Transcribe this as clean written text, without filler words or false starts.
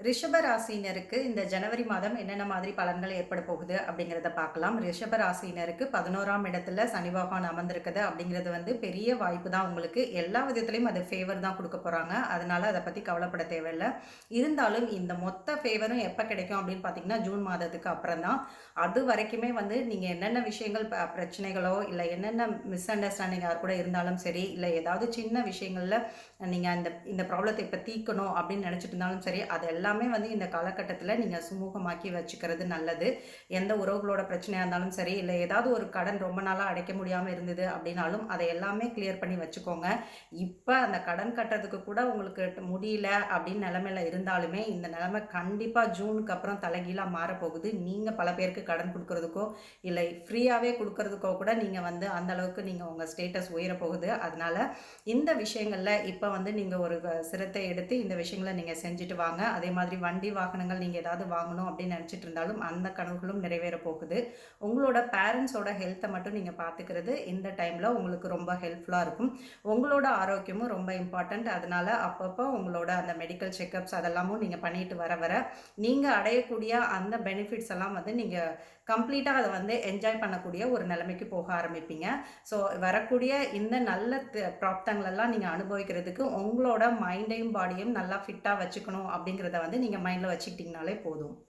ரிஷப ராசியினருக்கு இந்த ஜனவரி மாதம் என்னென்ன மாதிரி பலன்கள் ஏற்பட போகுது அப்படிங்கிறத பார்க்கலாம். ரிஷப ராசியினருக்கு 11ஆம் இடத்துல சனி பகவான் அமர்ந்திருக்குது அப்படிங்கிறது வந்து பெரிய வாய்ப்பு தான் உங்களுக்கு. எல்லா விதத்திலயும் அது ஃபேவர் தான் குடுக்க போறாங்க. அதனால அத பத்தி கவலைப்பட தேவையில்ல. இருந்தாலும் இந்த மொத்த ஃபேவரும் எப்ப கிடைக்கும் அப்படின்னு பார்த்தீங்கன்னா, ஜூன் மாதத்துக்கு அப்புறம் தான். அதுவரைக்குமே வந்து நீங்க என்னென்ன விஷயங்கள் பிரச்சனைகளோ, இல்ல என்னென்ன மிஸ் அண்டர்ஸ்டாண்டிங் யார் கூட இருந்தாலும் சரி, இல்ல ஏதாவது சின்ன விஷயங்கள்ல நீங்க இந்த ப்ராப்ளத்த இப்ப தீர்க்கணும் அப்படின்னு நினைச்சிட்டு இருந்தாலும் சரி, அது எல்லாமே வந்து இந்த காலகட்டத்தில நீங்க சுமூகமாக்கி வச்சுக்கிறது நல்லது. எந்த உறவுகளோட பிரச்சனையா இருந்தாலும் சரி, இல்ல ஏதாவது ஒரு கடன் ரொம்ப நாளா அடைக்க முடியாம இருந்தது அப்படின்னாலும், அதை எல்லாமே கிளியர் பண்ணி வச்சுக்கோங்க. இப்ப அந்த கடன் கட்டுறதுக்கு கூட உங்களுக்கு முடியல அப்படின்னு நிலைமையில இருந்தாலுமே, இந்த நிலைமை கண்டிப்பா ஜூனுக்கு அப்புறம் தலைகீழா மாறப்போகுது. நீங்க பல பேருக்கு கடன் குடுக்குறதுக்கோ, இல்லை ஃப்ரீயாவே குடுக்குறதுக்கோ கூட நீங்க வந்து அந்த அளவுக்கு நீங்க உங்க ஸ்டேட்டஸ் உயரப்போகுது. அதனால இந்த விஷயங்கள்ல இப்ப வந்து நீங்க ஒரு சிரத்தை எடுத்து இந்த விஷயங்கள நீங்க செஞ்சுட்டு வாங்க. அதே மாதிரி வண்டி, வாகனங்கள் நீங்க ஏதாவது வாங்கணும் அப்படின்னு நினைச்சிட்டு இருந்தாலும், அந்த கனவுகளும் நிறைவேற போகுது. உங்களோட பேரண்ட்ஸோட ஹெல்த்த மட்டும் நீங்க பார்த்துக்கிறது இந்த டைம்ல உங்களுக்கு ரொம்ப ஹெல்ப்ஃபுல்லா இருக்கும். உங்களோட ஆரோக்கியமும் ரொம்ப இம்பார்ட்டன்ட். அதனால அப்பப்போ உங்களோட அந்த மெடிக்கல் செக்கப்ஸ் அதெல்லாமும் நீங்க பண்ணிட்டு வர, நீங்க அடையக்கூடிய அந்த பெனிஃபிட்ஸ் எல்லாம் வந்து நீங்க கம்ப்ளீட்டா அத வந்து என்ஜாய் பண்ணக்கூடிய ஒரு நிலைமைக்கு போக ஆரம்பிப்பீங்க. ஸோ வரக்கூடிய இந்த நல்ல பிராப்தங்களெல்லாம் நீங்க அனுபவிக்கிறதுக்கு உங்களோட மைண்டையும், பாடியையும் நல்லா ஃபிட்டா வச்சுக்கணும் அப்படிங்கிறத வந்து நீங்க மைண்ட்ல வச்சுக்கிட்டீங்கனாலே போதும்.